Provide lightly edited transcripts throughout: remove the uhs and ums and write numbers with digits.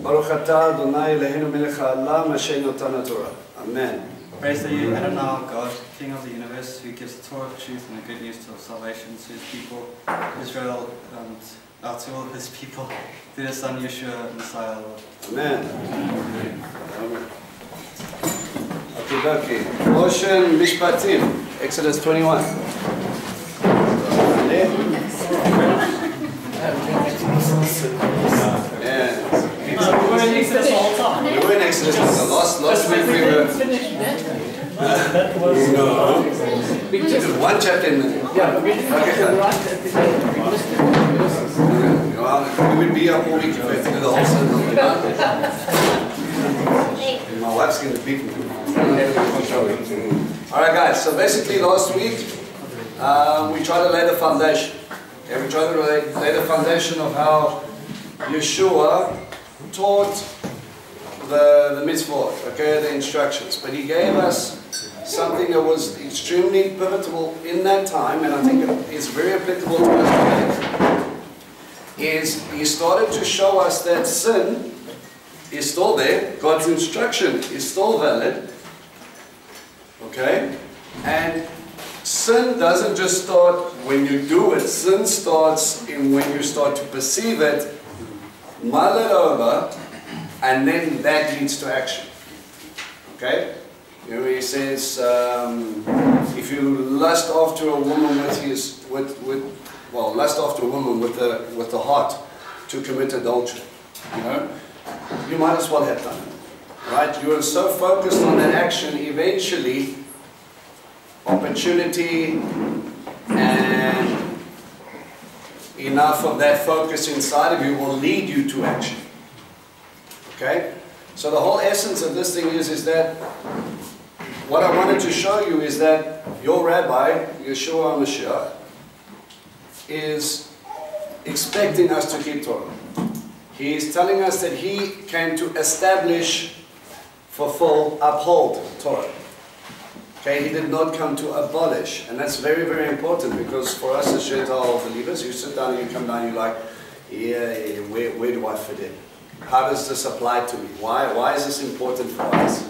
Baruch atah Adonai Eloheinu melech haolam asher natan haTorah. Amen. Praise to you, Adonai, our God, King of the universe, who gives the Torah of truth and the good news of salvation to his people, Israel, and to all his people, through his son Yeshua, Messiah, Lord. Amen. Okay. Motion Mishpatim, Exodus 21. Yeah. We were in Exodus all the time. We were in Exodus. Last week we were. No. We just one chapter in a minute. Yeah, we we would be up all week if we had to do the whole sermon. My wife's going to beat me. Alright guys, so basically last week we tried to lay the foundation. Okay, we tried to lay the foundation of how Yeshua taught the mitzvot, okay, the instructions. But he gave us something that was extremely pivotal in that time, and I think it's very applicable to us today, is he started to show us that sin is still there, God's instruction is still valid, okay, and sin doesn't just start when you do it, sin starts in when you start to perceive it, mull it over, and then that leads to action. Okay? You know, he says, if you lust after a woman lust after a woman with the heart to commit adultery, you know, you might as well have done it. Right? You are so focused on that action, eventually opportunity and enough of that focus inside of you will lead you to action. Okay? So the whole essence of this thing is that what I wanted to show you is that your rabbi, Yeshua HaMashiach, is expecting us to keep Torah. He is telling us that he came to establish, fulfill, uphold Torah. Okay, he did not come to abolish, and that's very, very important, because for us as Gentile believers, you sit down and you come down and you're like, yeah, where do I fit in? How does this apply to me? Why is this important for us?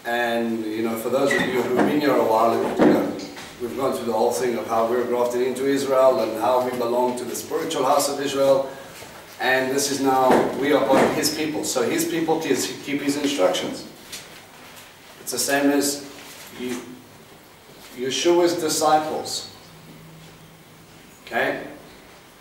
And, you know, for those of you who've been here a while, you know, we've gone through the whole thing of how we're grafted into Israel and how we belong to the spiritual house of Israel. And this is now, we are part of his people. So his people keep his instructions. It's the same as Yeshua's disciples, okay,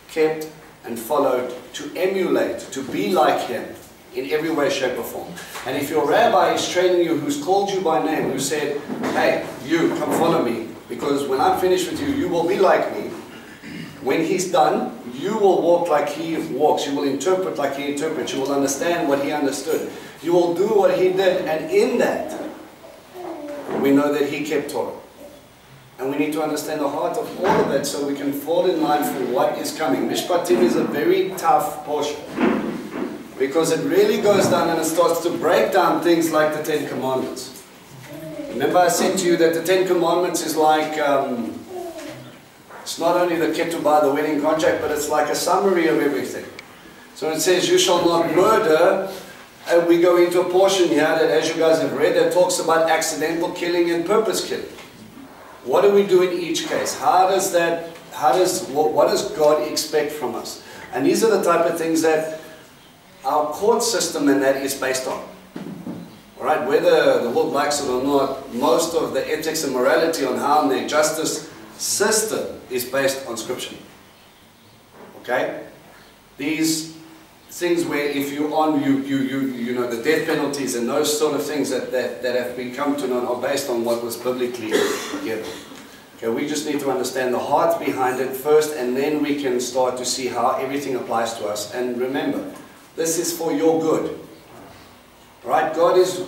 kept and followed to emulate, to be like him in every way, shape or form. And if your rabbi is training you, who's called you by name, who said, hey, you, come follow me, because when I'm finished with you, you will be like me. When he's done, you will walk like he walks. You will interpret like he interprets. You will understand what he understood. You will do what he did. And in that, we know that he kept Torah. And we need to understand the heart of all of that so we can fall in line for what is coming. Mishpatim is a very tough portion, because it really goes down and it starts to break down things like the Ten Commandments. Remember I said to you that the Ten Commandments is like, it's not only the ketubah, the wedding contract, but it's like a summary of everything. So it says, you shall not murder, and we go into a portion here that, as you guys have read, that talks about accidental killing and purpose killing. What do we do in each case? What does God expect from us? And these are the type of things that our court system and that is based on. Alright, whether the world likes it or not, most of the ethics and morality on how their justice system is based on Scripture. Okay? These things where if you know, the death penalties and those sort of things that have become to know are based on what was biblically given. Okay, we just need to understand the heart behind it first, and then we can start to see how everything applies to us. And remember, this is for your good. Right? God is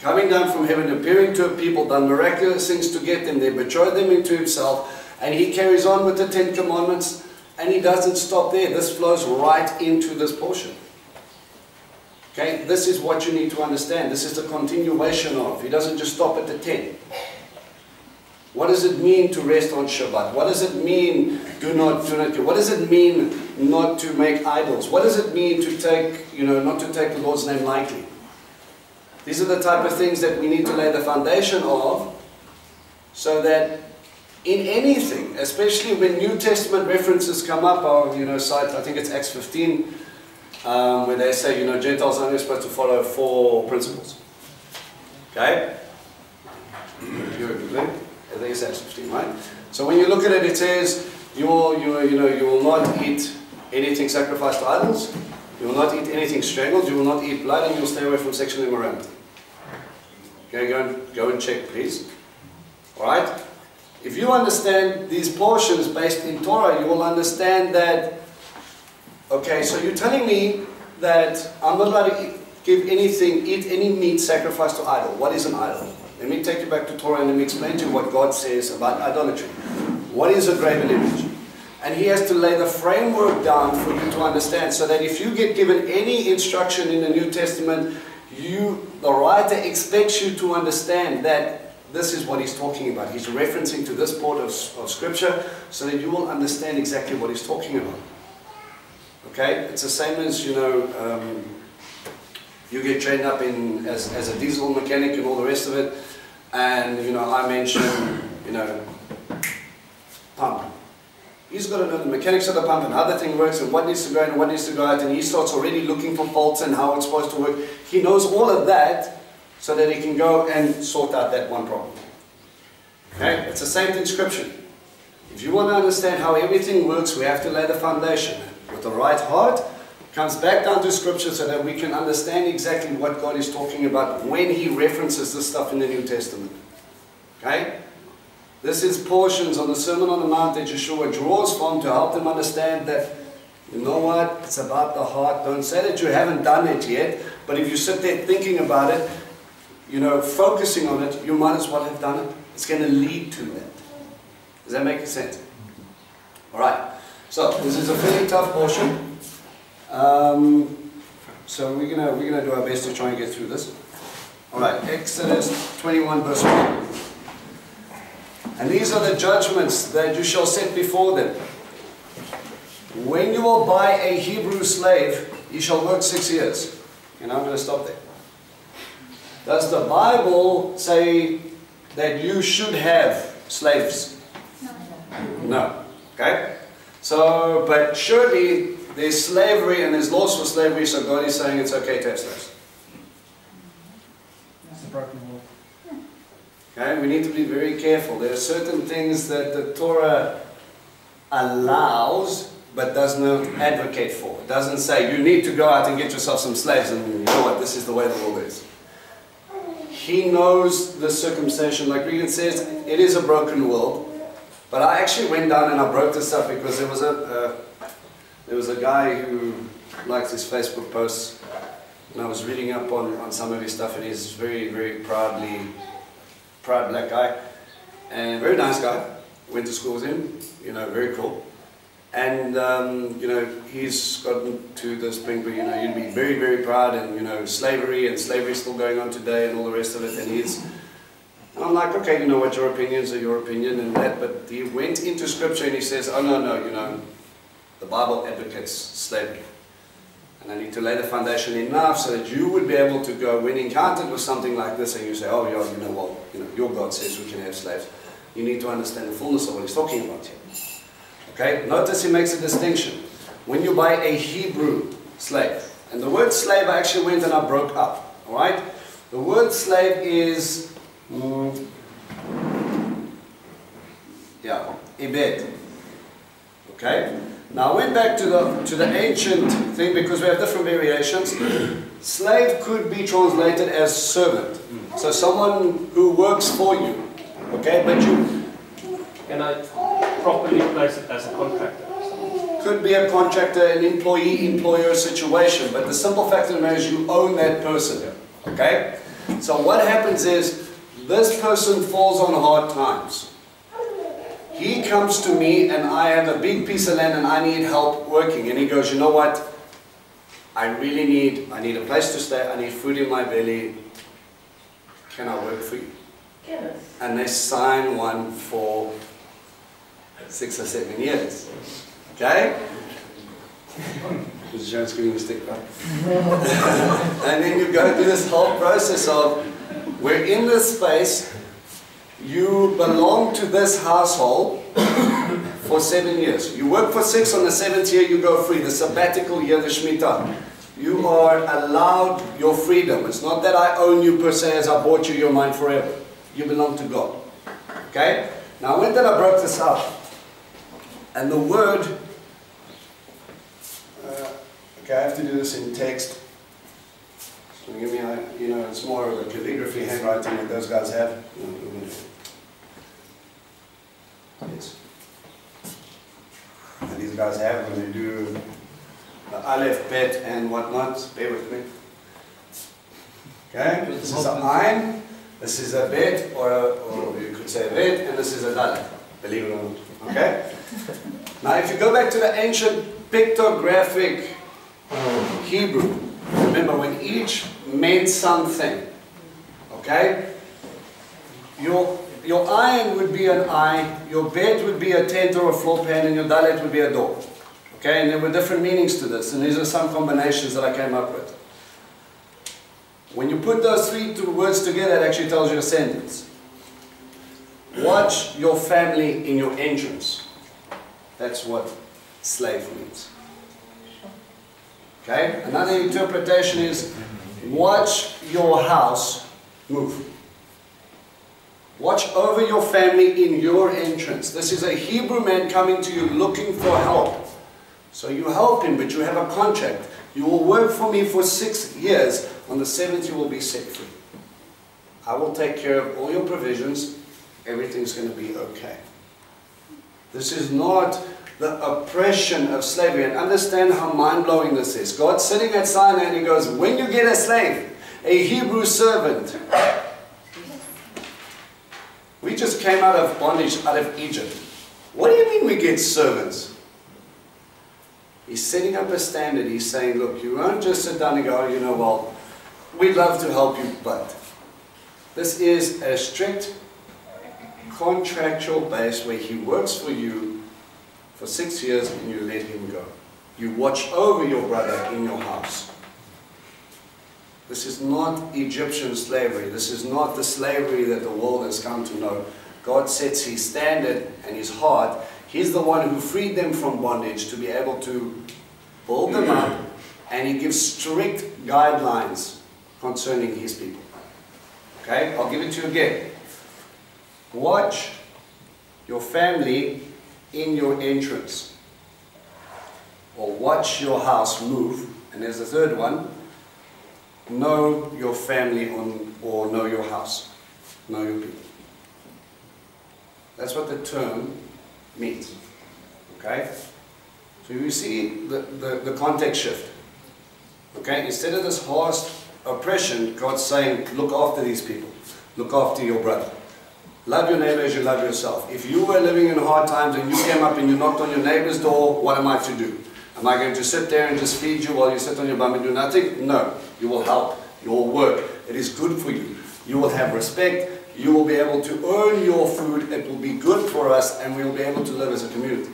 coming down from heaven, appearing to a people, done miraculous things to get them there, betrothed them into himself, and he carries on with the Ten Commandments, and he doesn't stop there. This flows right into this portion. Okay, this is what you need to understand. This is the continuation of. He doesn't just stop at the 10. What does it mean to rest on Shabbat? What does it mean do not kill? What does it mean not to make idols? What does it mean to take, not to take the Lord's name lightly? These are the type of things that we need to lay the foundation of, so that in anything, especially when New Testament references come up, our site, I think it's Acts 15, where they say, Gentiles are only supposed to follow 4 principles. Okay? I think it's Acts 15, right? So when you look at it, it says, you will not eat anything sacrificed to idols, you will not eat anything strangled, you will not eat blood, and you will stay away from sexual immorality. Okay, go and check, please. Alright? If you understand these portions based in Torah, you will understand that, okay, so you're telling me that I'm not allowed to eat any meat sacrificed to idol. What is an idol? Let me take you back to Torah and let me explain to you what God says about idolatry. What is a graven image? And He has to lay the framework down for you to understand, so that if you get given any instruction in the New Testament, the writer expects you to understand that this is what he's talking about. He's referencing to this part of Scripture, so that you will understand exactly what he's talking about. Okay? It's the same as, you get trained up as a diesel mechanic and all the rest of it, and, I mentioned, pump. He's got to know the mechanics of the pump and how the thing works and what needs to go in and what needs to go out, and he starts already looking for faults and how it's supposed to work. He knows all of that so that he can go and sort out that one problem. Okay? It's the same thing Scripture. If you want to understand how everything works, we have to lay the foundation. With the right heart, it comes back down to Scripture so that we can understand exactly what God is talking about when He references this stuff in the New Testament. Okay? This is portions on the Sermon on the Mount that Yeshua draws from to help them understand that, you know what, it's about the heart. Don't say that you haven't done it yet, but if you sit there thinking about it, focusing on it, you might as well have done it. It's going to lead to that. Does that make sense? Alright, so this is a fairly tough portion. So we're gonna do our best to try and get through this. Alright, Exodus 21 verse 1. And these are the judgments that you shall set before them. When you will buy a Hebrew slave, he shall work 6 years. And I'm going to stop there. Does the Bible say that you should have slaves? No. Okay? So, but surely there's slavery and there's laws for slavery, so God is saying it's okay to have slaves. That's a broken law. Okay? We need to be very careful. There are certain things that the Torah allows but does not advocate for. It doesn't say you need to go out and get yourself some slaves and you know what, this is the way the world is. He knows the circumcision. Like Regan says, it is a broken world. But I actually went down and I broke this up because there was a guy who likes his Facebook posts, and I was reading up on some of his stuff, and he's very, very proud black guy, and very nice guy. Went to school with him, very cool. And he's gotten to this point where you'd be very, very proud, and slavery is still going on today, and all the rest of it. And I'm like, okay, what, your opinions are your opinion and that, but he went into Scripture and he says, oh no, the Bible advocates slavery. And I need to lay the foundation enough so that you would be able to go, when encountered with something like this, and you say, oh yeah, your God says we can have slaves. You need to understand the fullness of what he's talking about here. Okay, notice he makes a distinction. When you buy a Hebrew slave, and the word slave I actually went and I broke up, alright? The word slave is, Ibed. Okay? Now I went back to the ancient thing because we have different variations. Slave could be translated as servant. So someone who works for you. Okay, but you... Can I properly place it as a contractor? Could be a contractor, an employee-employer situation, but the simple fact of the matter is you own that person. Okay? So what happens is, this person falls on hard times. He comes to me and I have a big piece of land and I need help working. And he goes, you know what? I need a place to stay, I need food in my belly. Can I work for you? Yes. And they sign one for 6 or 7 years. Okay? Because John's giving me a stick, right? And then you go through this whole process of, we're in this space, you belong to this household for 7 years. You work for 6, on the 7th year you go free, the sabbatical year, the Shemitah. You are allowed your freedom. It's not that I own you per se, as I bought you, you're mine forever. You belong to God. Okay? Now when did I broke this up? And the word, okay, I have to do this in text. So give me, you know, it's more of a calligraphy handwriting that those guys have. Yes. That these guys have when they do the Aleph, Bet, and whatnot. Bear with me. Okay, this is an Ein, this is a Bet, or you could say a Bet, and this is a Dalet. Believe it or not. Okay? Now, if you go back to the ancient pictographic Hebrew, remember when each meant something, okay? Your iron would be an eye, your bed would be a tent or a floor pan, and your dalet would be a door. Okay, and there were different meanings to this, and these are some combinations that I came up with. When you put those three words together, it actually tells you a sentence. Watch your family in your entrance. That's what slave means. Okay, another interpretation is watch your house move. Watch over your family in your entrance. This is a Hebrew man coming to you looking for help. So you help him, but you have a contract. You will work for me for 6 years. On the 7th you will be set free. I will take care of all your provisions. Everything's going to be okay. This is not the oppression of slavery. And understand how mind-blowing this is. God's sitting at Sinai and He goes, when you get a slave, a Hebrew servant, we just came out of bondage, out of Egypt. What do you mean we get servants? He's setting up a standard. He's saying, look, you won't just sit down and go, oh, you know, well, we'd love to help you, but this is a strict contractual base where he works for you for 6 years and you let him go. You watch over your brother in your house. This is not Egyptian slavery. This is not the slavery that the world has come to know. God sets His standard and His heart. He's the one who freed them from bondage to be able to build them up, and He gives strict guidelines concerning His people. Okay, I'll give it to you again. Watch your family in your entrance. Or watch your house move. And there's a third one. Know your family or know your house. Know your people. That's what the term means. Okay? So you see the context shift. Okay? Instead of this harsh oppression, God's saying, look after these people. Look after your brother. Love your neighbor as you love yourself. If you were living in hard times and you came up and you knocked on your neighbor's door, what am I to do? Am I going to sit there and just feed you while you sit on your bum and do nothing? No. You will help. You will work. It is good for you. You will have respect. You will be able to earn your food. It will be good for us, and we will be able to live as a community.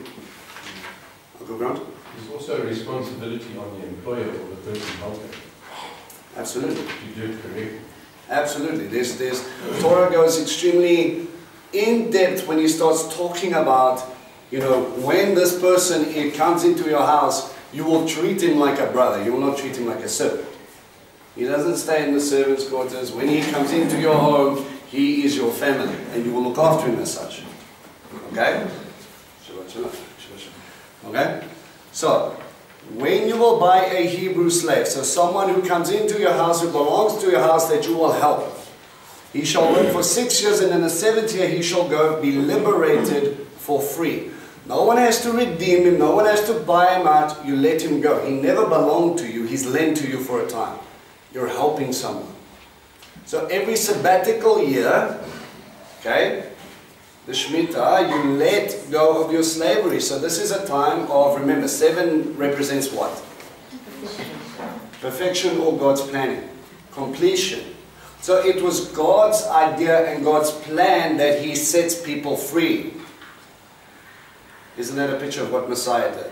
Uncle Grant? There's also a responsibility on the employer or the person helping. Absolutely. You do it correctly. Absolutely. Torah goes extremely in depth when he starts talking about, you know, when this person comes into your house, you will treat him like a brother. You will not treat him like a servant. He doesn't stay in the servant's quarters. When he comes into your home, he is your family, and you will look after him as such. Okay? Okay? So, when you will buy a Hebrew slave, so someone who comes into your house, who belongs to your house, that you will help, he shall work for 6 years, and in the 7th year he shall go be liberated for free. No one has to redeem him, no one has to buy him out, you let him go. He never belonged to you, he's lent to you for a time. You're helping someone. So every sabbatical year, okay, the Shemitah, you let go of your slavery. So this is a time of, remember, 7 represents what? Perfection or God's planning. Completion. So it was God's idea and God's plan that He sets people free. Isn't that a picture of what Messiah did?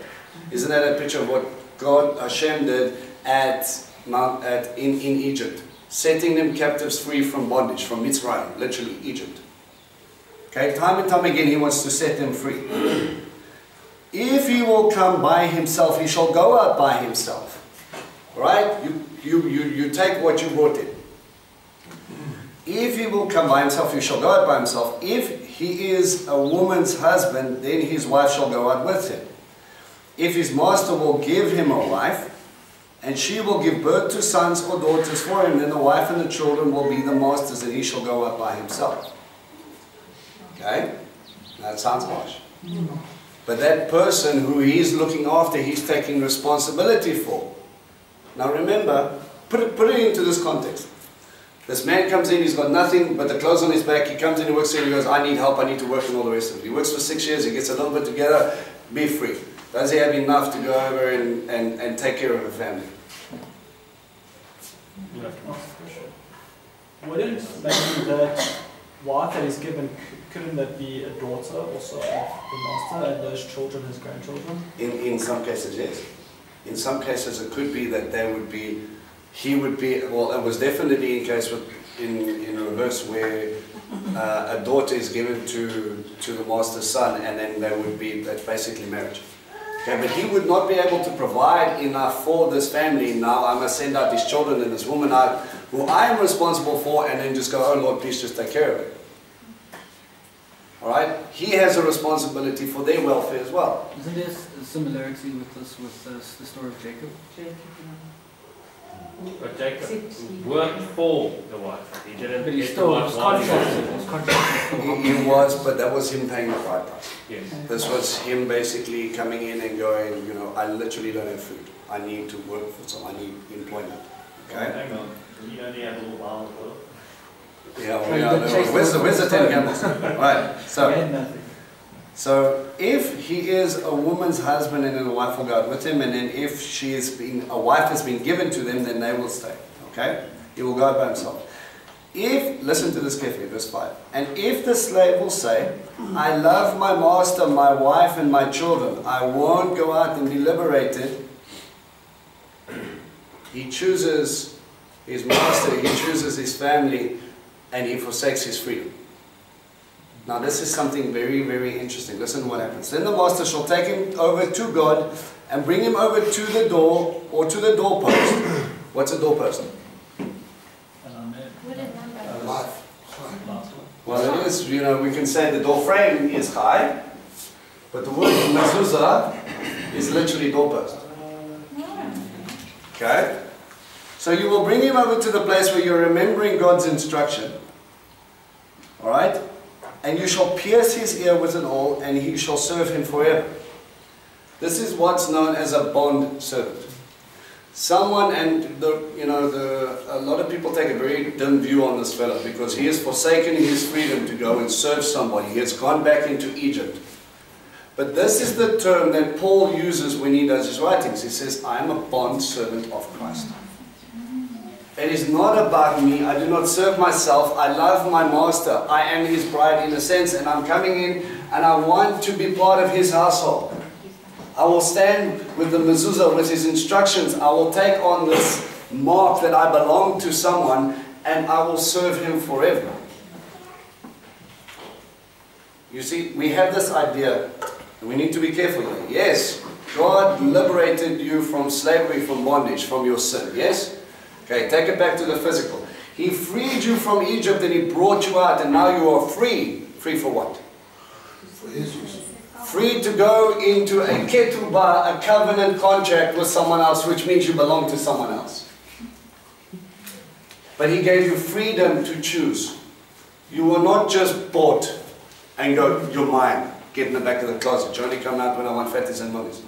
Isn't that a picture of what God, Hashem did in Egypt, setting them captives free from bondage, from Mitzrayim, literally Egypt. Okay, time and time again He wants to set them free. If He will come by Himself, He shall go out by Himself. Right? You take what you brought in. If He will come by Himself, He shall go out by Himself. If He is a woman's husband, then his wife shall go out with him. If his master will give him a wife, and she will give birth to sons or daughters for him, then the wife and the children will be the master's, and he shall go out by himself. Okay? That sounds harsh. But that person who he's looking after, he's taking responsibility for. Now remember, put it into this context. This man comes in, he's got nothing but the clothes on his back. He comes in, he works in, he goes, I need help, I need to work, and all the rest of it. He works for 6 years, he gets a little bit together, be free. Does he have enough to go over and take care of a family? You have to ask the question. Wouldn't maybe that wife that is given, couldn't that be a daughter also of the master and those children his grandchildren? In some cases, yes. In some cases, it could be that they would be, he would be, well, it was definitely in case with, in reverse where a daughter is given to the master's son, and then they would be, that's basically marriage. Okay, but he would not be able to provide enough for this family. Now I must send out these children and this woman out who I am responsible for, and then just go, oh Lord, please just take care of it. Alright? He has a responsibility for their welfare as well. Isn't there a similarity with this, with the story of Jacob? But Jacob worked for the wife. He didn't. But he get still the wife was while contracted. He was, but that was him paying the bride price. Yes. This was him basically coming in and going, you know, I literally don't have food. I need to work for some, I need employment. Okay? Hang on, you only have a little while ago. Yeah, well, yeah, where's the 10 camels? Right, so if he is a woman's husband and then a wife will go out with him, and then if a wife has been given to them, then they will stay. Okay? He will go out by himself. If, listen to this carefully, verse 5. And if the slave will say, I love my master, my wife, and my children, I won't go out and be liberated. He chooses his master, he chooses his family, and he forsakes his freedom. Now this is something very, very interesting. Listen to what happens. Then the master shall take him over to God and bring him over to the door or to the doorpost. What's a doorpost? Life. Well, it is, you know, we can say the door frame is high, but the word mezuzah is literally doorpost. Okay? So you will bring him over to the place where you're remembering God's instruction. Alright? And you shall pierce his ear with an awl, and he shall serve him forever. This is what's known as a bond servant. Someone, and a lot of people take a very dim view on this fellow, because he has forsaken his freedom to go and serve somebody. He has gone back into Egypt. But this is the term that Paul uses when he does his writings. He says, I am a bond servant of Christ. It is not about me. I do not serve myself. I love my master. I am his bride in a sense, and I'm coming in and I want to be part of his household. I will stand with the mezuzah, with his instructions. I will take on this mark that I belong to someone, and I will serve him forever. You see, we have this idea, and we need to be careful here. Yes, God liberated you from slavery, from bondage, from your sin. Yes? Okay, take it back to the physical. He freed you from Egypt and he brought you out, and now you are free. Free for what? For his use. Free to go into a ketubah, a covenant contract with someone else, which means you belong to someone else. But he gave you freedom to choose. You were not just bought and go, you're mine. Get in the back of the closet. You only come out when I want fatties and monies.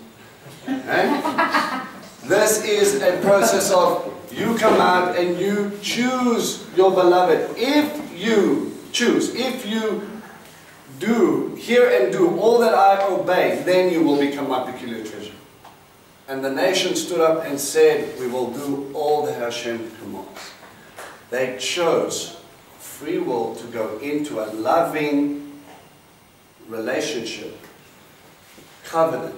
Eh? This is a process of you come out and you choose your beloved. If you choose, if you do, hear and do all that I obey, then you will become my peculiar treasure. And the nation stood up and said, we will do all that Hashem commands. They chose free will to go into a loving relationship, covenant,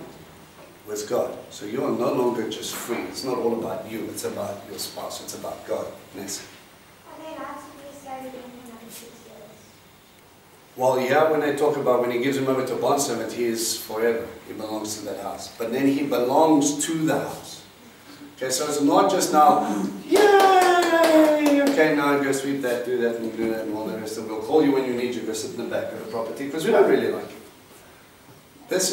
with God. So you are no longer just free. It's not all about you. It's about your spouse. It's about God. Nancy. Are they allowed to be slave again for another 6 years? Well, yeah, when they talk about when he gives him over to a bondservant, he is forever. He belongs to that house. But then he belongs to the house. Okay, so it's not just now, yay! Okay, now go sweep that, do that, and do that, and all the rest. And we'll call you when you need you. Go sit in the back of the property because we don't really like you. This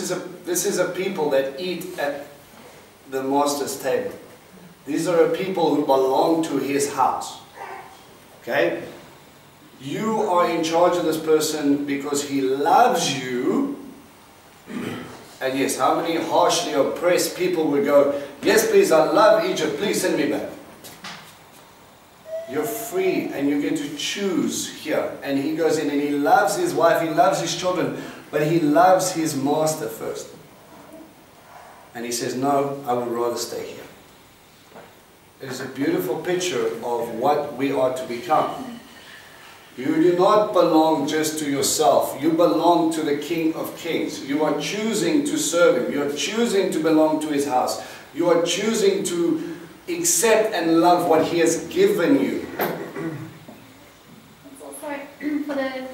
is a people that eat at the master's table. These are a people who belong to his house. Okay? You are in charge of this person because he loves you. And yes, how many harshly oppressed people would go, yes please, I love Egypt, please send me back. You're free and you get to choose here. And he goes in and he loves his wife, he loves his children, but he loves his master first. And he says, no, I would rather stay here. It is a beautiful picture of what we are to become. You do not belong just to yourself. You belong to the King of Kings. You are choosing to serve him. You are choosing to belong to his house. You are choosing to accept and love what he has given you. It's also for the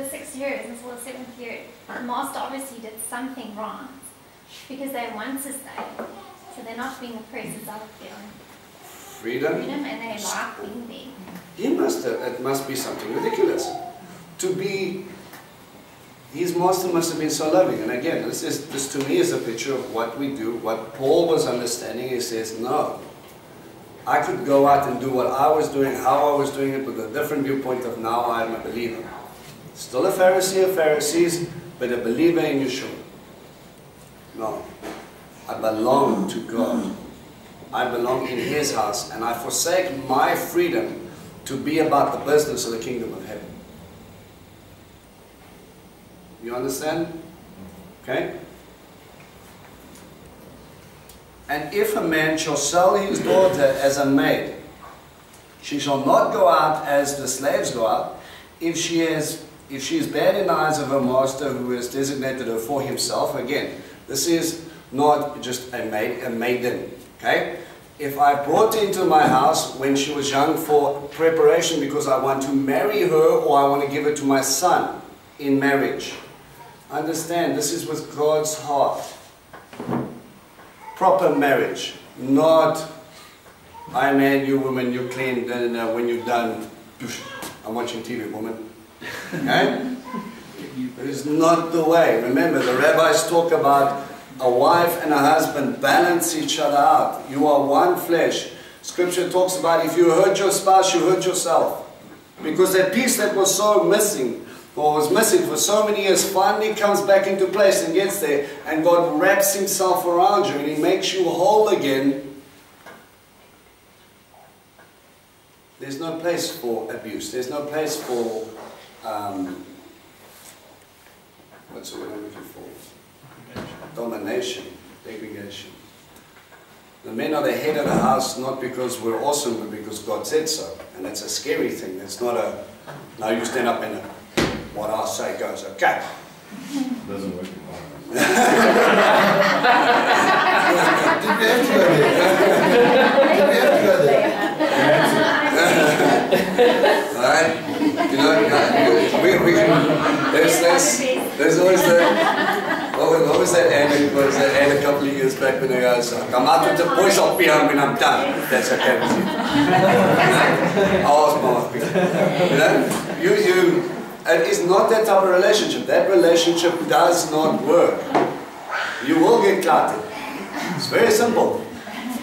6 years until the 7th year, the master obviously did something wrong because they want to stay. So they're not being oppressed, it's out of their own Freedom. freedom and they like being there. It must be something ridiculous. To be, his master must have been so loving. And again, this to me is a picture of what we do, what Paul was understanding. He says, no, I could go out and do what I was doing, how I was doing it with a different viewpoint of now I'm a believer. Still a Pharisee of Pharisees, but a believer in Yeshua. No, I belong to God. I belong in his house, and I forsake my freedom to be about the business of the kingdom of heaven. You understand? Okay? And if a man shall sell his daughter as a maid, she shall not go out as the slaves go out, if she is bad in the eyes of her master who has designated her for himself. Again, this is not just a maid, a maiden. Okay? If I brought her into my house when she was young for preparation because I want to marry her or I want to give her to my son in marriage. Understand, this is with God's heart. Proper marriage, not I man, you woman, you clean, then when you're done, I'm watching TV, woman. Okay? It is not the way. Remember, the rabbis talk about a wife and a husband balance each other out. You are one flesh. Scripture talks about if you hurt your spouse, you hurt yourself. Because that piece that was so missing, or was missing for so many years, finally comes back into place and gets there. And God wraps himself around you and he makes you whole again. There's no place for abuse. There's no place for, what's the word I'm looking for? Domination, degradation. The men are the head of the house not because we're awesome, but because God said so. And that's a scary thing. It's not a, now you stand up and what I say goes, okay. Doesn't work. Did we have to go there? Alright? You know, there's always that. What was that ad a couple of years back when they goes, I'm out with the boys, I'll be home when I'm done. That's okay with you. I'll ask my wife. You know? It is not that type of relationship. That relationship does not work. You will get clouted. It's very simple.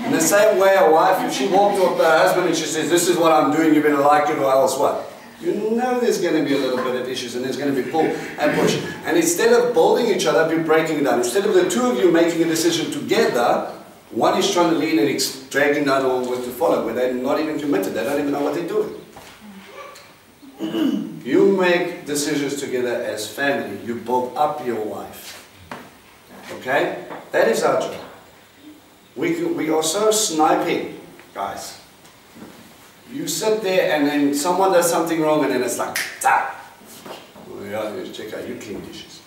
In the same way a wife, if she walked up to her husband and she says, this is what I'm doing, you better like it or else what? You know there's going to be a little bit of issues and there's going to be pull and push. And instead of building each other up, you're breaking it down. Instead of the two of you making a decision together, one is trying to lead and it's dragging the other one to follow, where they're not even committed. They don't even know what they're doing. You make decisions together as family. You build up your wife. Okay? That is our job. We are so sniping, guys. You sit there and then someone does something wrong and then it's like, tap. Well, yeah, check out, you clean dishes.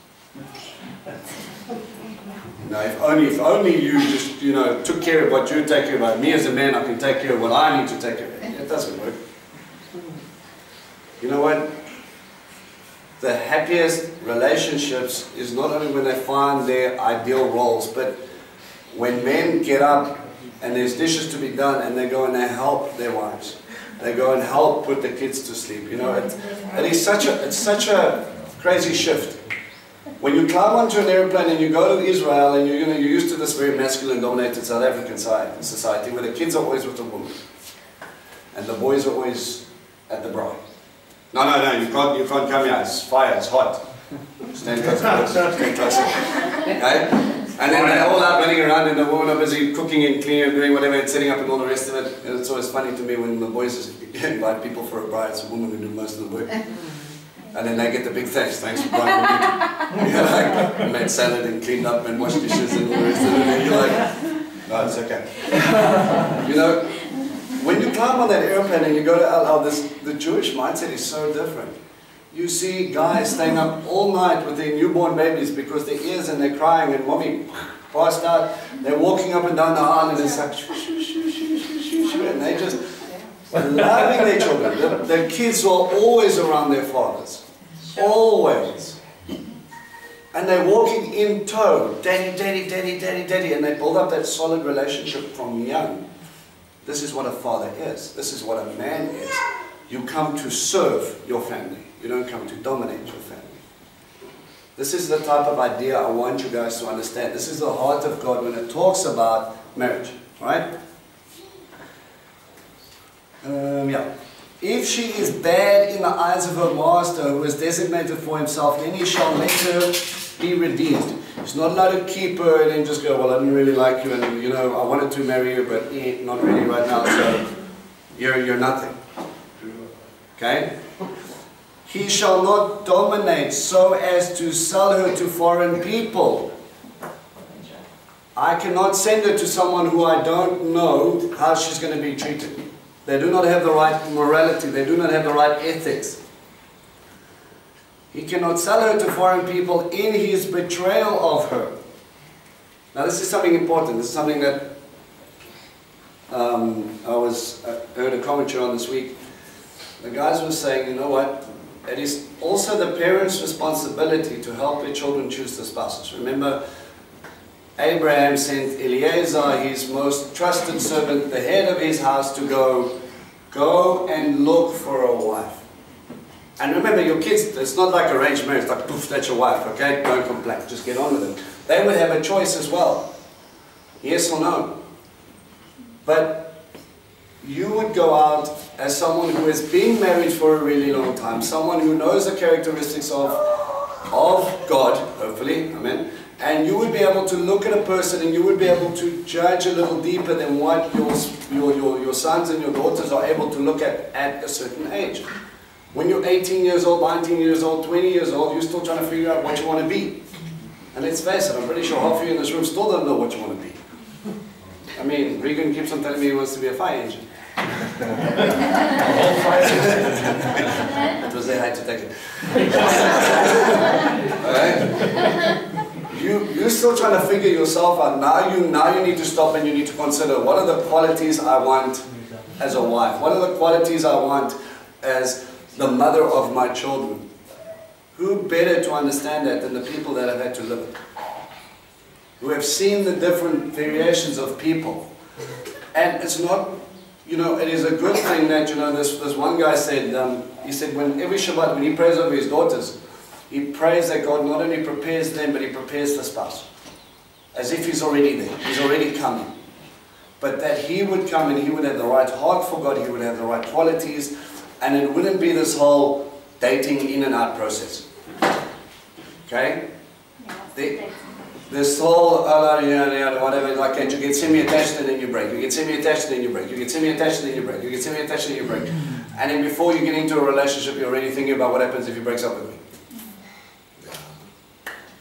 You know, if only you just, you know, took care of what you take care of. Me as a man, I can take care of what I need to take care of. It doesn't work. You know what? The happiest relationships is not only when they find their ideal roles, but when men get up and there's dishes to be done and they go and they help their wives. They go and help put the kids to sleep. You know, it's such a crazy shift. When you climb onto an airplane and you go to Israel and you're used to this very masculine dominated South African society where the kids are always with the woman and the boys are always at the bride. No, you can't come here, it's fire, it's hot. Stand close, stand close. Okay? And then they're all out running around and the women are busy cooking and cleaning and doing whatever and setting up and all the rest of it. And it's always funny to me when the boys invite people for a bride, it's a woman who do most of the work. And then they get the big thanks for bride. You're like, I made salad and cleaned up and washed dishes and all the rest of it. And you're like, no, it's okay. You know, when you climb on that airplane and you go to El Al, the Jewish mindset is so different. You see guys staying up all night with their newborn babies because their ears and they're crying and mommy passed out. They're walking up and down the aisle and it's like shoo, shoo, shoo, shoo, shoo, shoo, shoo, and they just loving their children. The kids are always around their fathers. Always. And they're walking in tow. Daddy, daddy, daddy, daddy, daddy. And they build up that solid relationship from young. This is what a father is. This is what a man is. You come to serve your family. You don't come to dominate your family. This is the type of idea I want you guys to understand. This is the heart of God when it talks about marriage. Right? Yeah. If she is bad in the eyes of her master who is designated for himself, then he shall let her be redeemed. He's not allowed to keep her and then just go, well, I didn't really like you and, you know, I wanted to marry you, but not really right now, so you're nothing. Okay? He shall not dominate so as to sell her to foreign people. I cannot send her to someone who I don't know how she's going to be treated. They do not have the right morality. They do not have the right ethics. He cannot sell her to foreign people in his betrayal of her. Now this is something important. This is something that I heard a commentary on this week. The guys were saying, you know what? It is also the parents' responsibility to help their children choose the spouses. Remember, Abraham sent Eliezer, his most trusted servant, the head of his house, to go and look for a wife. And remember, your kids, it's not like arranged marriage, it's like, poof, that's your wife, okay? Don't complain, just get on with it. They would have a choice as well. Yes or no? But you would go out as someone who has been married for a really long time, someone who knows the characteristics of God, hopefully, amen? And you would be able to look at a person and you would be able to judge a little deeper than what your sons and your daughters are able to look at a certain age. When you're 18 years old, 19 years old, 20 years old, you're still trying to figure out what you want to be. And let's face it, I'm pretty sure half of you in this room still don't know what you want to be. I mean, Regan keeps on telling me he wants to be a fire engine. It was there, I had to take it. Alright? You're still trying to figure yourself out. Now you need to stop and you need to consider, what are the qualities I want as a wife? What are the qualities I want as the mother of my children? Who better to understand that than the people that have had to live it? Who have seen the different variations of people. And it's not, you know, it is a good thing that, you know, this one guy said, he said when every Shabbat, when he prays over his daughters, he prays that God not only prepares them, but he prepares the spouse. As if he's already there, he's already coming. But that he would come and he would have the right heart for God, he would have the right qualities, and it wouldn't be this whole dating in and out process. Okay? This whole, whatever, like you get semi-attached and then you break. You get semi-attached and then you break. You get semi-attached and then you break. You get semi-attached and then you break. And then before you get into a relationship, you're already thinking about what happens if he breaks up with me.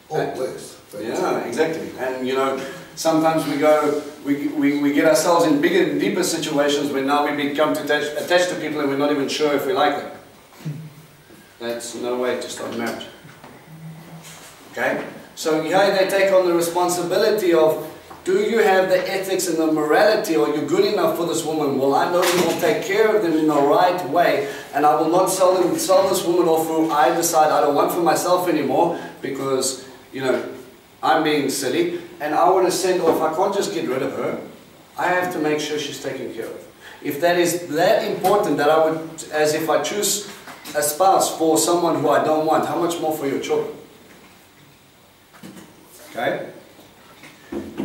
Always. Yeah, exactly. And you know, sometimes we get ourselves in bigger and deeper situations when now we become attached to people and we're not even sure if we like them. That's no way to start marriage. Okay? So here they take on the responsibility of, do you have the ethics and the morality? Are you good enough for this woman? Well, I know you will take care of them in the right way, and I will not sell this woman off who I decide I don't want for myself anymore because, you know, I'm being silly, and I want to send off. I can't just get rid of her. I have to make sure she's taken care of. If that is that important that I would, as if I choose a spouse for someone who I don't want, how much more for your children? Okay?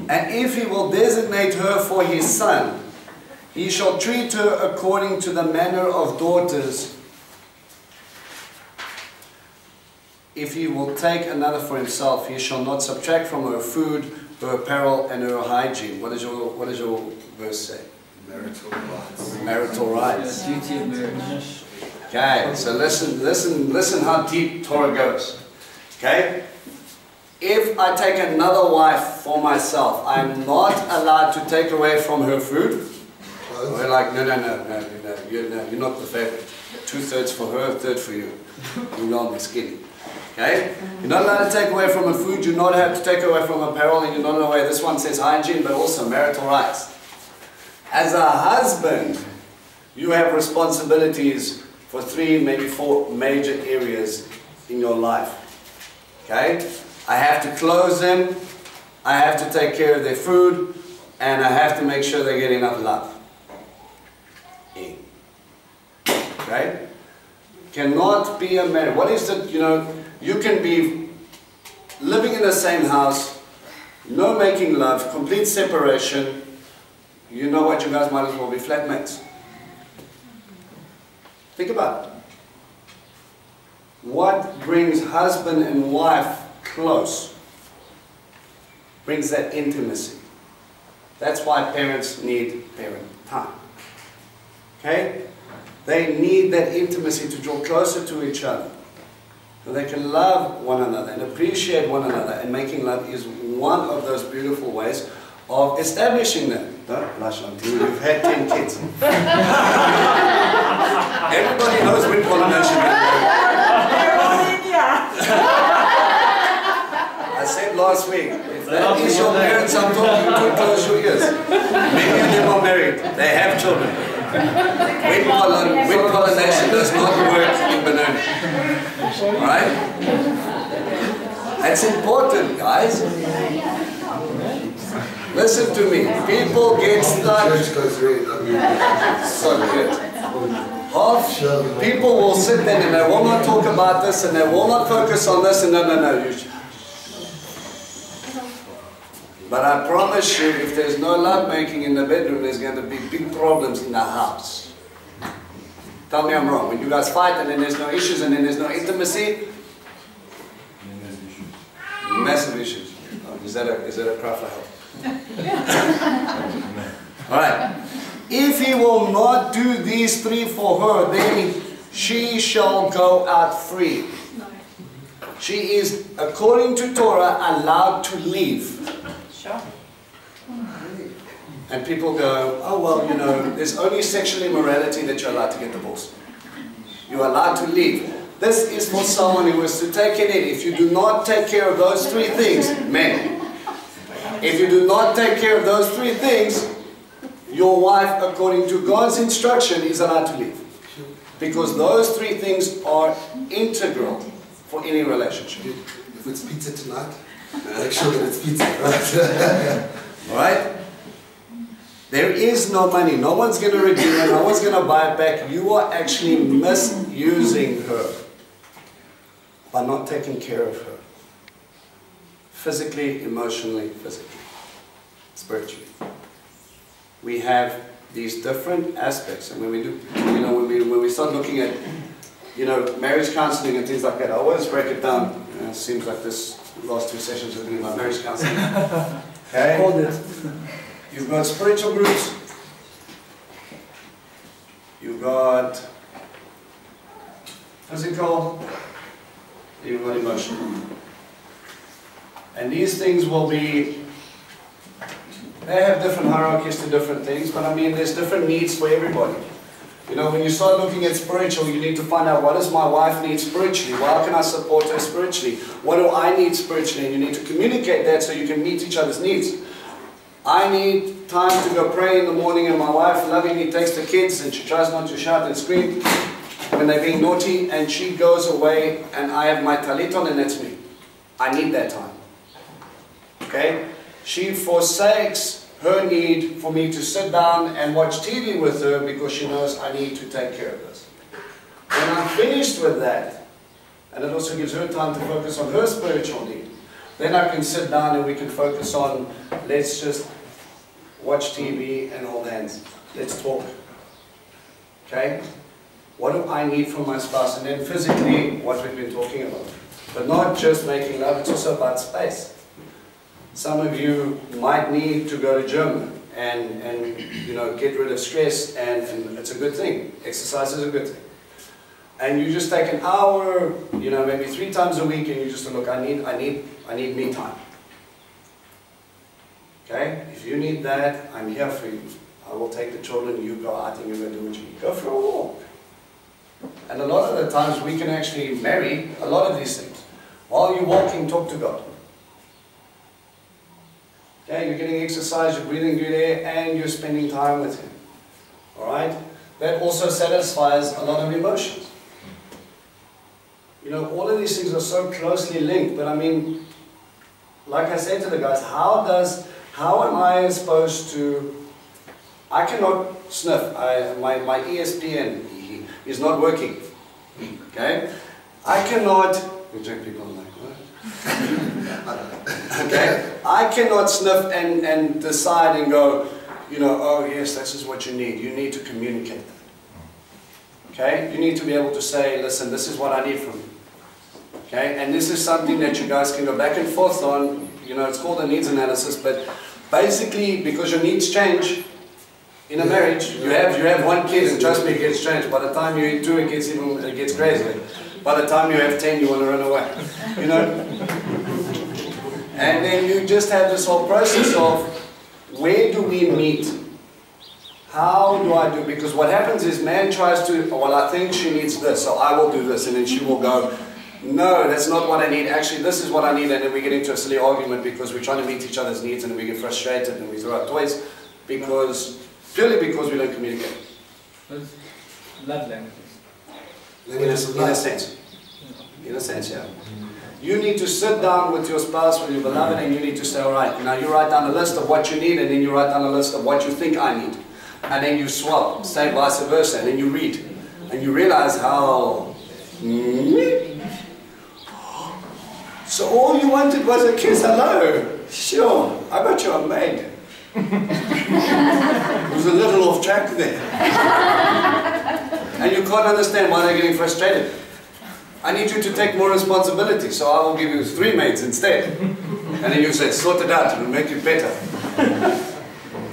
And if he will designate her for his son, he shall treat her according to the manner of daughters. If he will take another for himself, he shall not subtract from her food, her apparel, and her hygiene. What does your verse say? Marital rights. Marital rights. Duty of marriage. Okay, so listen how deep Torah goes. Okay? If I take another wife for myself, I'm not allowed to take away from her food. We're like, no, you're not the favorite. 2/3 for her, 1/3 for you. You're not skinny. Okay? You're not allowed to take away from her food, you're not allowed to take away from apparel, and you're not allowed. This one says hygiene, but also marital rights. As a husband, you have responsibilities for 3, maybe 4 major areas in your life. Okay? I have to clothe them, I have to take care of their food, and I have to make sure they get enough love. Okay? Cannot be a marriage. What is it, you know, you can be living in the same house, no making love, complete separation. You know what, you guys might as well be flatmates. Think about it. What brings husband and wife close? Brings that intimacy. That's why parents need parent time. Okay? They need that intimacy to draw closer to each other. So they can love one another and appreciate one another. And making love is one of those beautiful ways of establishing them. Don't blush on you. You've had 10 kids. Everybody knows wind pollination. I said last week, if that is your parents I'm talking to, close your ears. Many of them are married. They have children. Wind pollination does not work in Benoni. Alright? That's important, guys. Listen to me. People get stuck. So good. People will sit there and they will not talk about this and they will not focus on this and no. But I promise you, if there's no love making in the bedroom, there's going to be big problems in the house. Tell me I'm wrong. When you guys fight and then there's no issues and then there's no intimacy, massive issues. Oh, is that a cry for help? Alright. If he will not do these 3 for her, then she shall go out free. She is, according to Torah, allowed to leave. Sure. And people go, oh well, you know, there's only sexual immorality that you're allowed to get divorced. You're allowed to leave. This is for someone who is to take it in. If you do not take care of those 3 things, men, if you do not take care of those 3 things, your wife, according to God's instruction, is allowed to leave. Because those 3 things are integral for any relationship. If it's pizza tonight, make sure that it's pizza, right? Alright? There is no money. No one's going to redeem her. No one's going to buy it back. You are actually misusing her by not taking care of her. Physically, emotionally, physically, spiritually. We have these different aspects, and when we do, you know, when we start looking at, you know, marriage counseling and things like that, I always break it down. You know, it seems like this last 2 sessions have been about marriage counseling. Okay? You've got spiritual groups. You've got physical. You've got emotional. And these things will be, they have different hierarchies to different things, but I mean, there's different needs for everybody. You know, when you start looking at spiritual, you need to find out what does my wife need spiritually? How can I support her spiritually? What do I need spiritually? And you need to communicate that so you can meet each other's needs. I need time to go pray in the morning, and my wife lovingly takes the kids and she tries not to shout and scream when they're being naughty, and she goes away and I have my talit on and that's me. I need that time. Okay? She forsakes her need for me to sit down and watch TV with her because she knows I need to take care of this. When I'm finished with that, and it also gives her time to focus on her spiritual need, then I can sit down and we can focus on, let's just watch TV and hold hands. Let's talk. Okay? What do I need from my spouse? And then physically, what we've been talking about. But not just making love, it's also about space. Some of you might need to go to gym and you know, get rid of stress, and it's a good thing. Exercise is a good thing. And you just take an hour, you know, maybe 3 times a week, and you just look, I need me time. Okay? If you need that, I'm here for you. I will take the children, you go out and you go do what you need. Go for a walk. And a lot of the times we can actually marry a lot of these things. While you're walking, talk to God. Okay, you're getting exercise, you're breathing good air, and you're spending time with Him. Alright? That also satisfies a lot of emotions. You know, all of these things are so closely linked, but I mean, like I said to the guys, how am I supposed to, I cannot sniff, my ESPN is not working. Okay? I cannot, we check people like, what? Okay? I cannot sniff and decide and go, you know, oh yes, this is what you need. You need to communicate that. Okay? You need to be able to say, listen, this is what I need from you. Okay? And this is something that you guys can go back and forth on. You know, it's called a needs analysis, but basically, because your needs change in a marriage, you have 1 kid, and trust me, it gets changed. By the time you eat 2, it gets crazy. By the time you have 10, you want to run away. You know? And then you just have this whole process of, where do we meet? How do I do? Because what happens is, man tries to, well, I think she needs this, so I will do this, and then she will go, no, that's not what I need. Actually, this is what I need, and then we get into a silly argument because we're trying to meet each other's needs, and we get frustrated, and we throw out toys, purely because we don't communicate. Love languages. In a sense. In a sense, yeah. You need to sit down with your spouse, with your beloved, and you need to say, all right, now you write down a list of what you need, and then you write down a list of what you think I need. And then you swap, say vice versa, and then you read. And you realize how... So all you wanted was a kiss, hello. Sure, I got you a maid. It was a little off track there. And you can't understand why they're getting frustrated. I need you to take more responsibility, so I will give you 3 maids instead. And then you say, sort it out, it will make you better.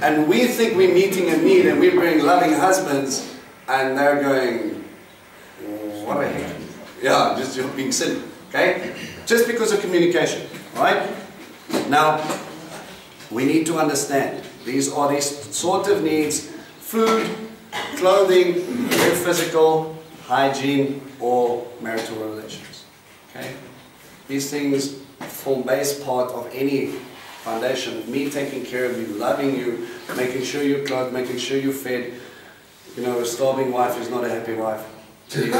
And we think we're meeting a need, and we bring loving husbands, and they're going, what the heck? Yeah, just you're being silly, okay? Just because of communication, right? Now, we need to understand, these are these sort of needs: food, clothing, very physical, hygiene, or marital relations. Okay? These things form base part of any foundation. Me taking care of you, loving you, making sure you're clothed, making sure you're fed. You know, a starving wife is not a happy wife. In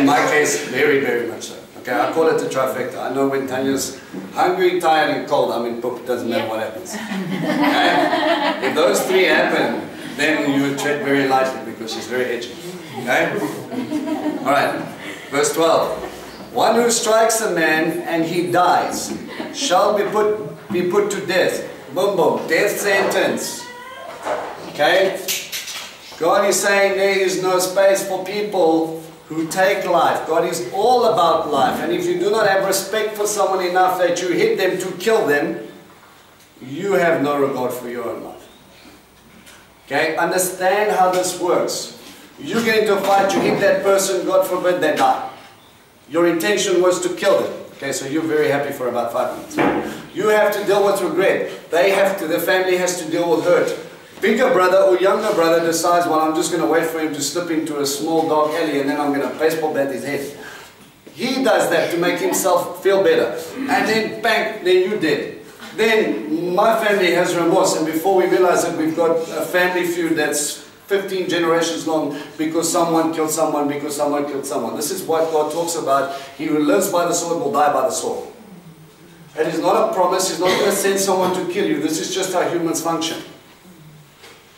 my case, very, very much so. Okay, I call it the trifecta. I know when Tanya's hungry, tired, and cold, I mean, poop, it doesn't matter what happens. Okay? If those 3 happen, then you tread very lightly because she's very edgy. Okay? Alright, verse 12. One who strikes a man and he dies shall be put to death. Boom, boom, death sentence. Okay? God is saying there is no space for people who take life. God is all about life. And if you do not have respect for someone enough that you hit them to kill them, you have no regard for your own life. Okay? Understand how this works. You get into a fight, you hit that person, God forbid they die. Your intention was to kill them. Okay, so you're very happy for about 5 minutes. You have to deal with regret. The family has to deal with hurt. bigger brother or younger brother decides, well, I'm just going to wait for him to slip into a small dark alley and then I'm going to baseball bat his head. He does that to make himself feel better. And then bang, then you're dead. Then my family has remorse, and before we realize it, we've got a family feud that's 15 generations long because someone killed someone, because someone killed someone. This is what God talks about. He who lives by the sword will die by the sword. It is not a promise. He's not going to send someone to kill you. This is just how humans function.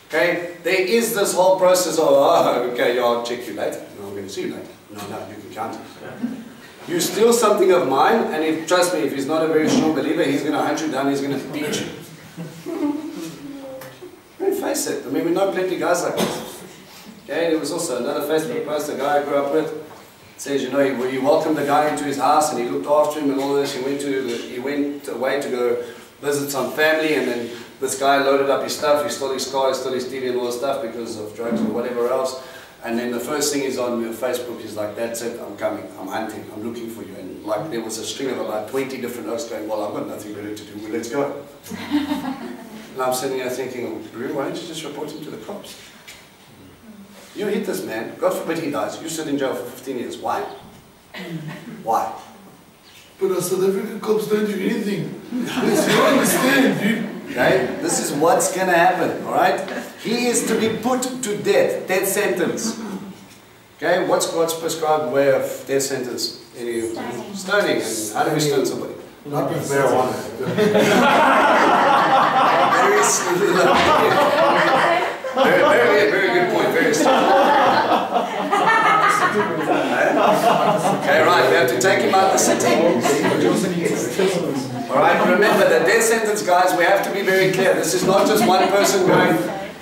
Okay? There is this whole process of, oh, okay, I'll check you later. No, I'm going to see you later. No, you can count it. You steal something of mine, and if, trust me, if he's not a very strong believer, he's going to hunt you down, he's going to beat you. Face it. I mean, we know plenty of guys like this. Okay, there was also another Facebook post, a guy I grew up with, says, you know, he welcomed the guy into his house and he looked after him and all this. He went away to go visit some family, and then this guy loaded up his stuff. He stole his car, he stole his TV and all this stuff because of drugs or whatever else. And then the first thing is on Facebook is like, that's it, I'm coming, I'm hunting, I'm looking for you. And like there was a string of about 20 different oaks going, well, I've got nothing better to do, well, let's go. And I'm sitting there thinking, really, why don't you just report him to the cops? You hit this man, God forbid he dies, you sit in jail for 15 years, why? Why? But our South African cops don't do anything. Yes, you understand, dude. Okay? This is what's going to happen, alright? He is to be put to death, death sentence. Okay, what's God's prescribed way of death sentence? Stoning. And how do we stone somebody? Not with marijuana. Very good point. Very Okay, right, we have to take him out of the city. Alright, remember the death sentence, guys, we have to be very clear. This is not just one person going,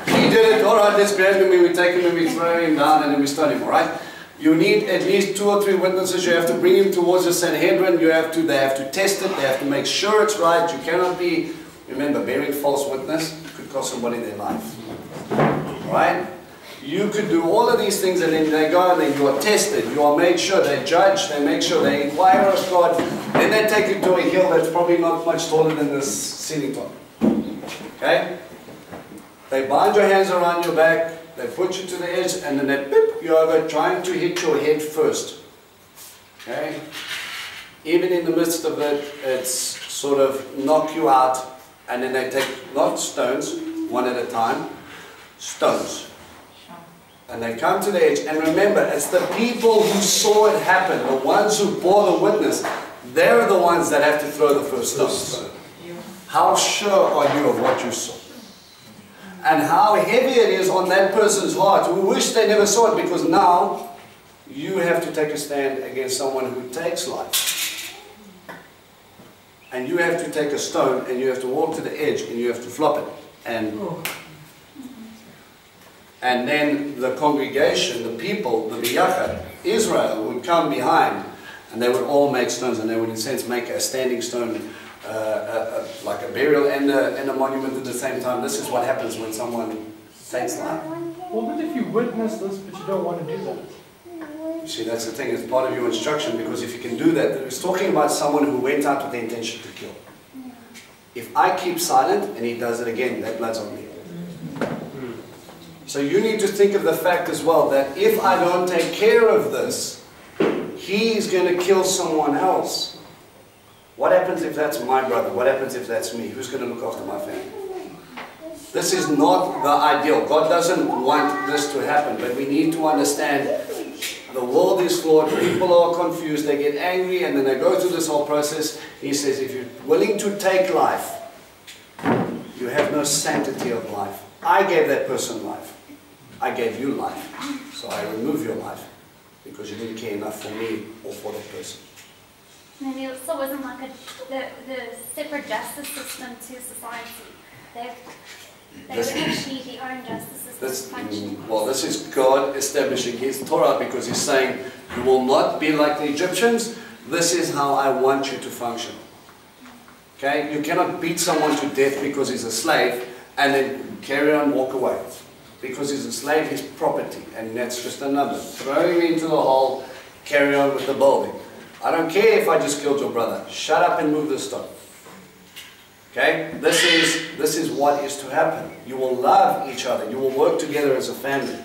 he did it, alright, let's grab him and we take him and we throw him down and then we stone him, alright? You need at least 2 or 3 witnesses. You have to bring him towards the Sanhedrin. They have to test it. They have to make sure it's right. You cannot be, remember, bearing false witness could cost somebody their life. Right? You could do all of these things and then they go and then you are tested. You are made sure. They judge. They make sure. They inquire of God. Then they take you to a hill that's probably not much taller than this ceiling top. Okay? They bind your hands around your back. They put you to the edge and then they pip you over, trying to hit your head first. Okay? Even in the midst of it, it's sort of knock you out, and then they take not stones, one at a time, stones. And they come to the edge, and remember, it's the people who saw it happen, the ones who bore the witness, they're the ones that have to throw the first stones. How sure are you of what you saw? And how heavy it is on that person's heart. We wish they never saw it, because now you have to take a stand against someone who takes life. And you have to take a stone and you have to walk to the edge and you have to flop it. And then the congregation, the people, the biyachad, Israel would come behind and they would all make stones, and they would in a sense make a standing stone, like a burial and a monument at the same time. This is what happens when someone takes life. Well, but if you witness this, but you don't want to do that? You see, that's the thing, it's part of your instruction, because if you can do that, it's talking about someone who went out with the intention to kill. If I keep silent and he does it again, that blood's on me. So you need to think of the fact as well that if I don't take care of this, he's going to kill someone else. What happens if that's my brother? What happens if that's me? Who's going to look after my family? This is not the ideal. God doesn't want this to happen, but we need to understand the world is flawed, people are confused, they get angry, and then they go through this whole process. He says, if you're willing to take life, you have no sanctity of life. I gave that person life. I gave you life. So I remove your life because you didn't care enough for me or for that person. And it also wasn't like the separate justice system to society. They were actually the own justice system. Well, this is God establishing His Torah, because He's saying, you will not be like the Egyptians. This is how I want you to function. Okay? You cannot beat someone to death because he's a slave and then carry on and walk away. Because he's a slave, he's property, and that's just a number. Throw him into the hole, carry on with the building. I don't care if I just killed your brother. Shut up and move the stone. Okay? This is what is to happen. You will love each other. You will work together as a family.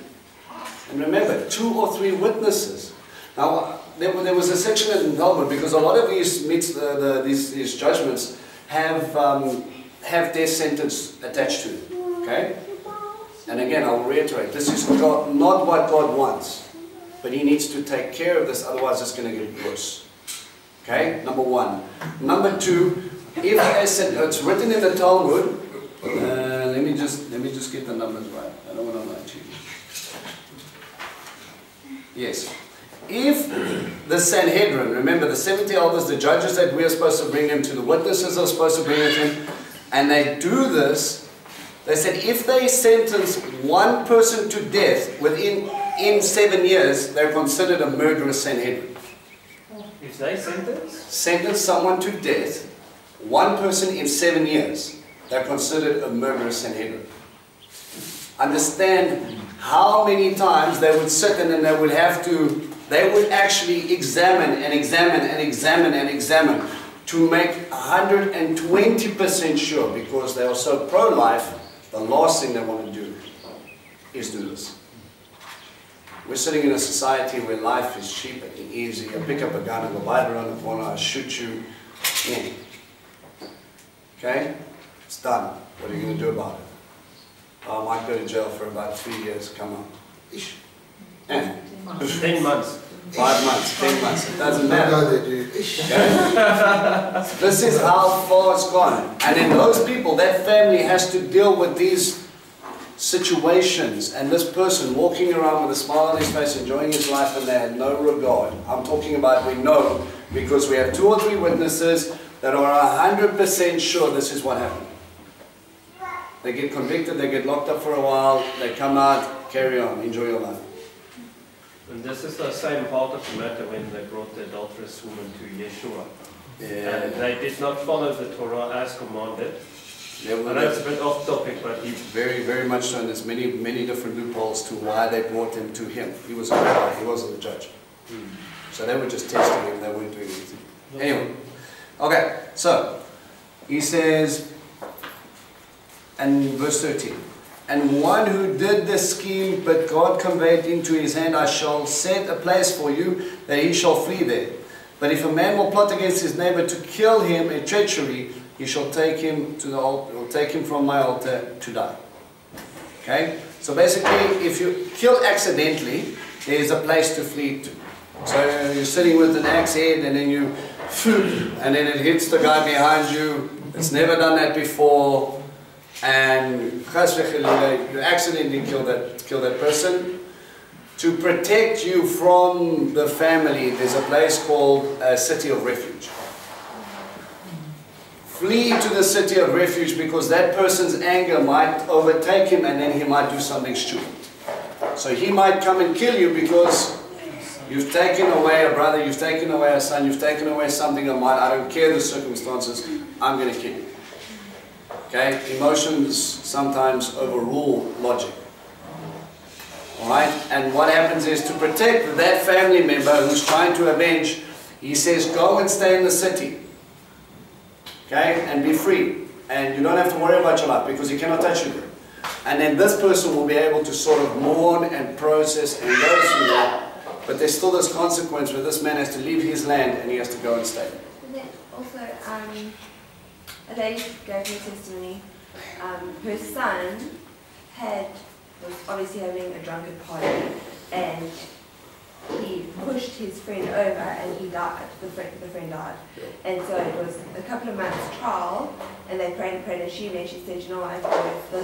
And remember, 2 or 3 witnesses. Now, there was a section in Melbourne, because a lot of these these judgments have death sentence attached to them. Okay? And again, I'll reiterate, this is not what God wants. But He needs to take care of this, otherwise it's going to get worse. Okay? Number 1. Number 2, if they said, it's written in the Talmud, let me just get the numbers right. I don't want to lie to you. Yes. If the Sanhedrin, remember the 70 elders, the judges that we are supposed to bring them to, the witnesses are supposed to bring them to him, and they do this, they said if they sentence one person to death in 7 years, they're considered a murderous Sanhedrin. If they Sentence someone to death, one person in 7 years, they're considered a murderous Sanhedrin. Understand how many times they would sit and then they would actually examine and examine and examine and examine to make 120% sure, because they are so pro-life, the last thing they want to do is do this. We're sitting in a society where life is cheap and easy. I pick up a gun and go bite around the corner, I shoot you. Yeah. Okay? It's done. What are you going to do about it? I might go to jail for about 3 years. Come on. Ish. Yeah. 10 months. 5 months, 10 months. It doesn't matter. Okay? This is how far it's gone. And in those people, that family has to deal with these situations, and this person walking around with a smile on his face, enjoying his life, and they had no regard. I'm talking about, we know, because we have 2 or 3 witnesses that are 100% sure this is what happened. They get convicted, they get locked up for a while, they come out, carry on, enjoy your life. And this is the same part of the matter when they brought the adulterous woman to Yeshua. Yeah. And they did not follow the Torah as commanded. I know it's a bit off topic, but he... Very, very much so, and there's many different loopholes to why they brought him to him. He was a rabbi, he wasn't a judge. So they were just testing him, they weren't doing anything. Anyway, okay, so, he says, and verse 13, and one who did this scheme, but God conveyed into his hand, I shall set a place for you, that he shall flee there. But if a man will plot against his neighbor to kill him in treachery, he shall take him to the altar, or take him from my altar to die. Okay? So basically, if you kill accidentally, there is a place to flee to. So you're sitting with an axe head, and then you, and then it hits the guy behind you. It's never done that before, and you accidentally kill that person. To protect you from the family, there's a place called a city of refuge. Flee to the city of refuge, because that person's anger might overtake him and then he might do something stupid. So he might come and kill you because you've taken away a brother, you've taken away a son, you've taken away something of mine. I don't care the circumstances, I'm going to kill you. Okay? Emotions sometimes overrule logic. Alright? And what happens is, to protect that family member who's trying to avenge, he says, go and stay in the city. Okay? And be free. And you don't have to worry about your life, because he cannot touch you. And then this person will be able to sort of mourn and process and go through that. But there's still this consequence where this man has to leave his land and he has to go and stay. And then also, a lady gave me testimony. Her son was obviously having a drunken party, and he pushed his friend over and he died. The friend died. And so it was a couple of months trial, and they prayed and prayed, and she eventually said, you know what,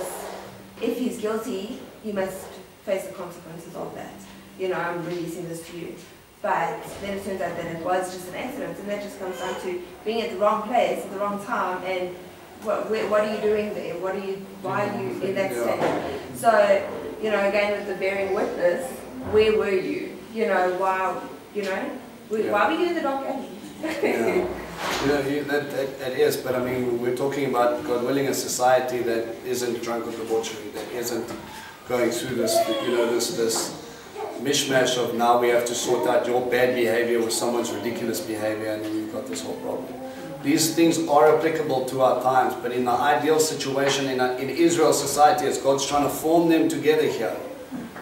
if he's guilty, he must face the consequences of that. You know, I'm releasing this to you. But then it turns out that it was just an accident, and that just comes down to being at the wrong place at the wrong time, and what are you doing there? Why are you in that state? So, you know, again with the bearing witness, where were you? You know, why were you in the dark alley? Yeah. You know, that is, but I mean, we're talking about, God willing, a society that isn't drunk with debauchery, that isn't going through this, you know, this mishmash of now we have to sort out your bad behavior with someone's ridiculous behavior, and then you've got this whole problem. These things are applicable to our times, but in the ideal situation in Israel's society, as God's trying to form them together here,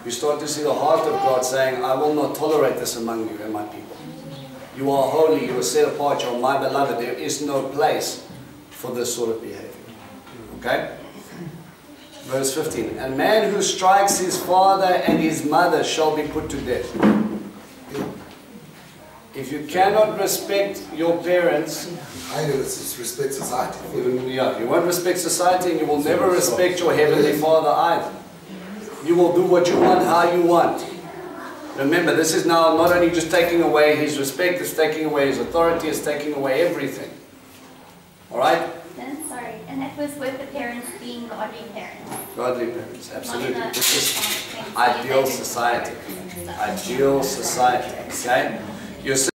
you start to see the heart of God saying, I will not tolerate this among you and my people. You are holy, you are set apart, you are my beloved. There is no place for this sort of behavior. Okay? Verse 15. A man who strikes his father and his mother shall be put to death. If you cannot respect your parents, I know it's respect society. you won't respect society, and you will never respect your heavenly Father either. You will do what you want, how you want. Remember, this is now not only just taking away his respect, it's taking away his authority, it's taking away everything. Alright? Sorry, and that was with the parents being godly parents. Godly parents, absolutely. Not the- This is ideal society. Ideal society, okay? You're